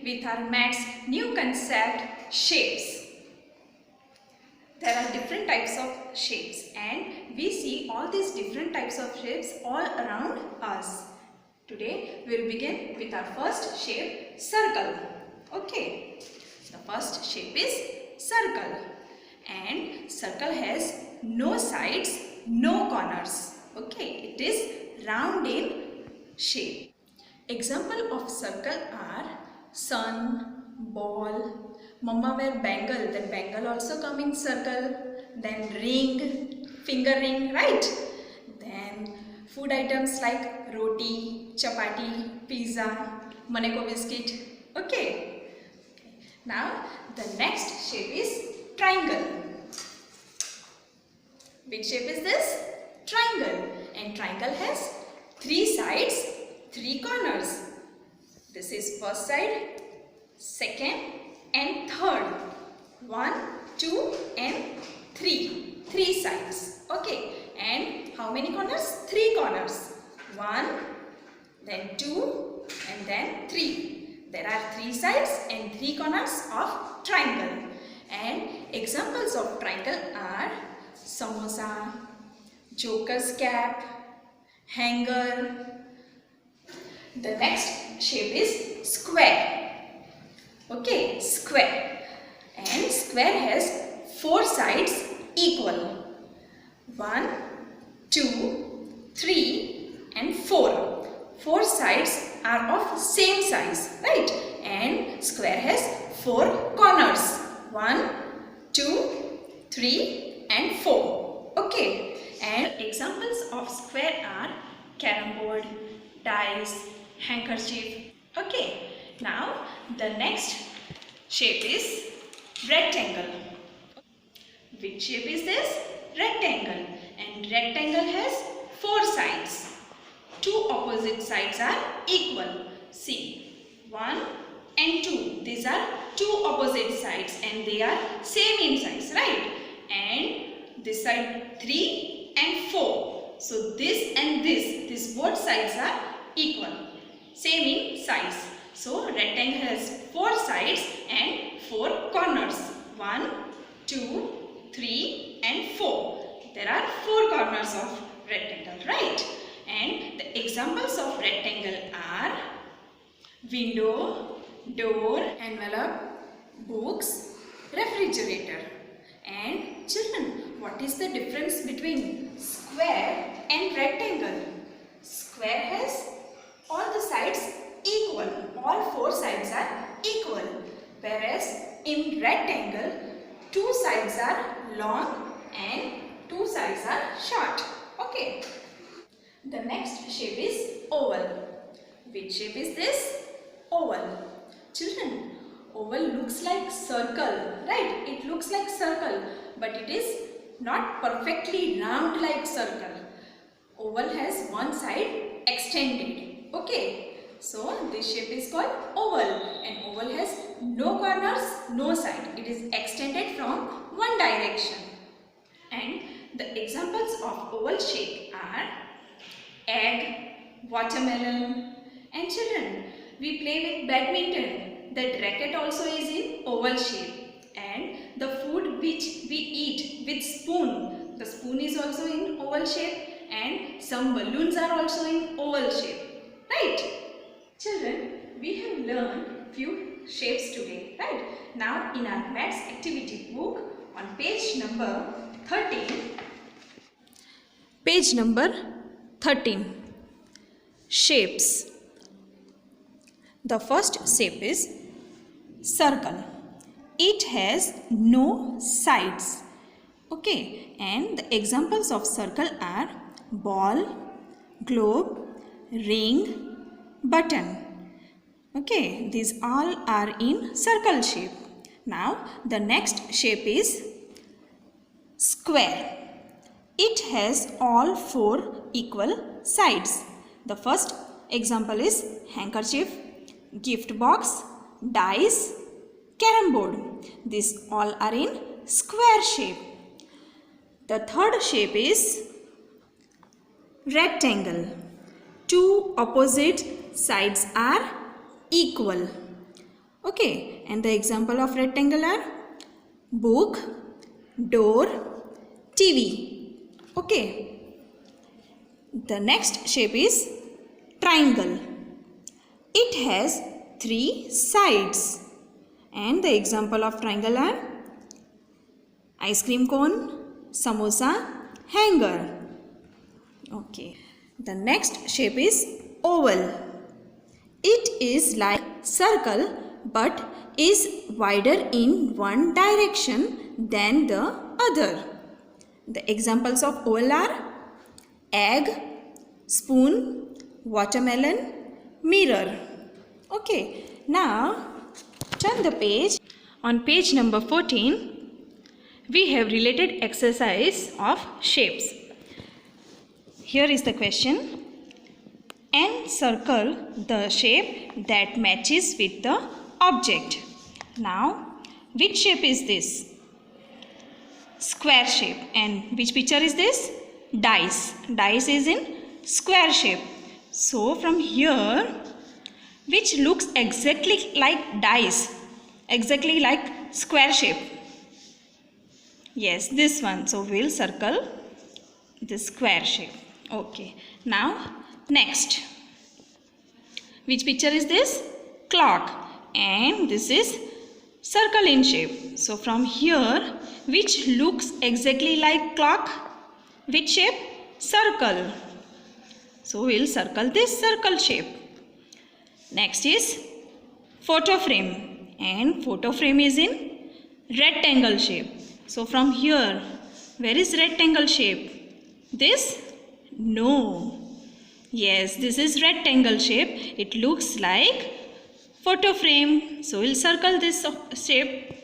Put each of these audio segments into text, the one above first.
with our maths new concept, shapes. There are different types of shapes and we see all these different types of shapes all around us. Today we will begin with our first shape, circle. Okay, the first shape is circle, and circle has no sides, no corners. Okay, it is round in shape. Example of circle are sun, ball, mama wear bangle, then bangle also come in circle, then ring, finger ring, right? Then food items like roti, chapati, pizza, Maneko biscuit. Okay. Now the next shape is triangle. Which shape is this? Triangle. And triangle has 3 sides, 3 corners. This is first side, second and third. 1, 2 and 3. 3 sides. Okay. And how many corners? 3 corners. 1, then 2 and then 3. There are 3 sides and 3 corners of triangle. And examples of triangle are samosa, joker's cap, hanger. The next shape is square. Okay, square. And square has 4 sides equal. 1, 2, 3 and 4. 4 sides are of same size, right? And square has 4 corners. 1, 2, 3 and 4. Okay. And examples of square are carom board, dice, handkerchief. Okay. Now the next shape is rectangle. Which shape is this? Rectangle. And rectangle has 4 sides. 2 opposite sides are equal. See, 1 and 2. These are 2 opposite sides and they are same in size, right? And this side 3 and 4. So this and this both sides are equal, same in size. So rectangle has 4 sides and 4 corners. 1, 2, 3 and 4. There are 4 corners of rectangle, right? And the examples of rectangle are window, door, envelope, books, refrigerator. And children, what is the difference between square and rectangle? Square has all the sides equal. All 4 sides are equal. Whereas in rectangle, 2 sides are long and 2 sides are short. Okay. The next shape is oval. Which shape is this? Oval. Children, oval looks like circle, right? It looks like circle, but it is not perfectly round like circle. Oval has one side extended. Okay. So this shape is called oval, and oval has no corners, no side. It is extended from one direction. And the examples of oval shape are egg, watermelon, and children, we play with badminton. That racket also is in oval shape, and the food which we eat with spoon, the spoon is also in oval shape, and some balloons are also in oval shape, right? Children, we have learned few shapes today, right? Now in our maths activity book on page number 13, shapes. The first shape is circle. It has no sides. Okay, and the examples of circle are ball, globe, ring, button. Okay, these all are in circle shape. Now the next shape is square. It has all 4 equal sides. The first example is handkerchief, gift box, dice, carom board. These all are in square shape. The third shape is rectangle. 2 opposite sides are equal. Okay, and the example of rectangle are book, door, TV. Okay, the next shape is triangle. It has 3 sides, and the example of triangle are ice cream cone, samosa, hanger. Okay, the next shape is oval. It is like circle but is wider in one direction than the other. The examples of oval are egg, spoon, watermelon, mirror. Okay, now turn the page. On page number 14, we have related exercise of shapes. Here is the question. And circle the shape that matches with the object. Now, which shape is this? Square shape. And which picture is this? Dice. Dice is in square shape. So, from here, which looks exactly like dice, exactly like square shape? Yes, this one. So, we will circle this square shape. Okay. Now, next, which picture is this? Clock, and this is circle in shape. So from here, which looks exactly like clock? Which shape? Circle. So we will circle this circle shape. Next is photo frame, and photo frame is in rectangle shape. So from here, where is rectangle shape? This? No. Yes, this is rectangle shape. It looks like photo frame. So we'll circle this shape.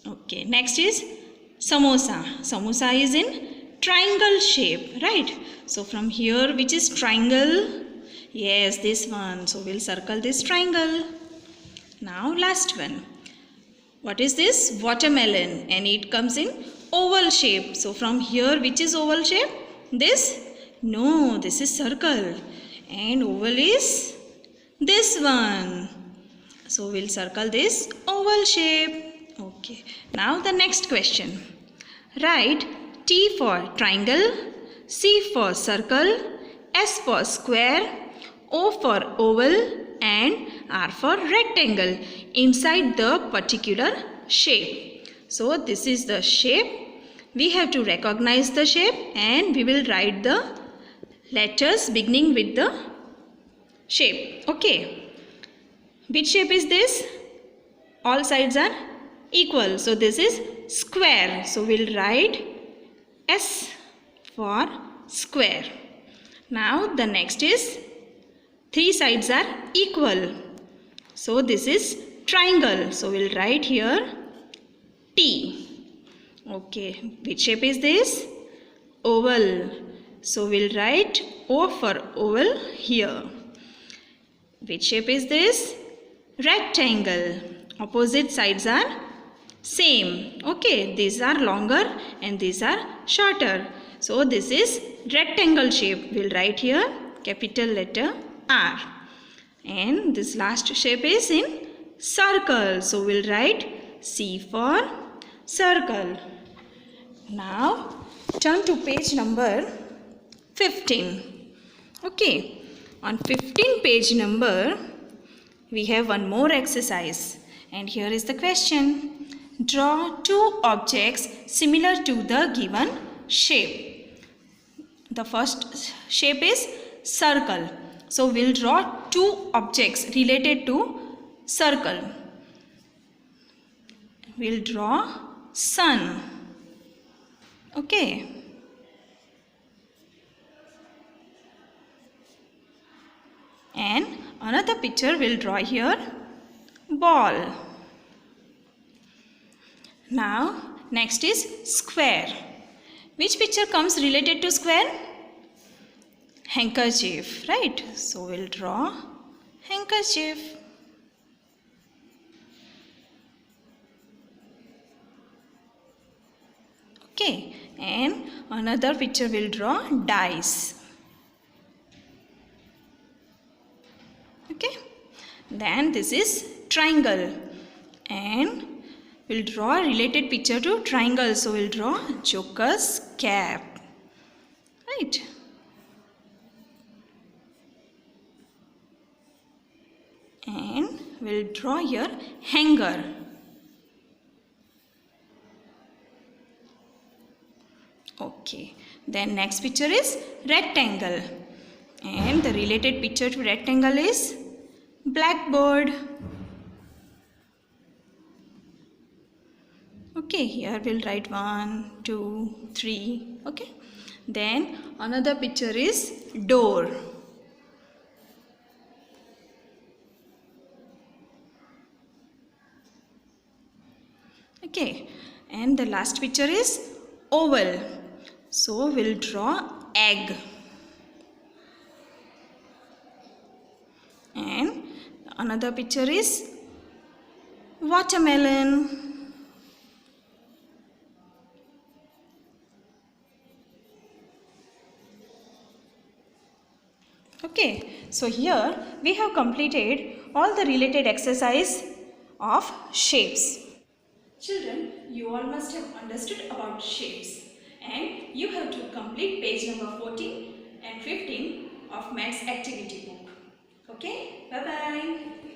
Okay, next is samosa. Samosa is in triangle shape, right? So from here, which is triangle? Yes, this one. So we'll circle this triangle. Now last one. What is this? Watermelon, and it comes in oval shape. So from here, which is oval shape? This? No, this is circle, and oval is this one. So we'll circle this oval shape. Okay, now the next question. Write T for triangle, C for circle, S for square, O for oval, and R for rectangle inside the particular shape. So this is the shape. We have to recognize the shape, and we will write the letters beginning with the shape. Okay, which shape is this? All sides are equal, so this is square. So we'll write S for square. Now the next is 3 sides are equal, so this is triangle. So we'll write here T. Okay, which shape is this? Oval. So we'll write O for oval here. Which shape is this? Rectangle. Opposite sides are same. Okay, these are longer and these are shorter. So this is rectangle shape. We'll write here capital letter R. And this last shape is in circle. So we'll write C for circle. Now turn to page number 15. Okay, on 15 page number, we have one more exercise, and here is the question. Draw 2 objects similar to the given shape. The first shape is circle. So we'll draw 2 objects related to circle. We'll draw sun. Okay. And another picture we'll draw here, ball. Now next is square. Which picture comes related to square? Handkerchief, right? So we'll draw handkerchief. Okay, and another picture we'll draw dice. Okay, then this is triangle, and we'll draw a related picture to triangle. So we'll draw joker's cap, right? And we'll draw here hanger. Okay, then next picture is rectangle, and the related picture to rectangle is blackboard. Okay, here we'll write 1, 2, 3. Okay, then another picture is door. Okay, and the last picture is oval. So we'll draw egg. And another picture is watermelon. Okay, so here we have completed all the related exercise of shapes. Children, you all must have understood about shapes, and you have to complete page number 14 and 15 of Maths activity book. Okay, bye-bye.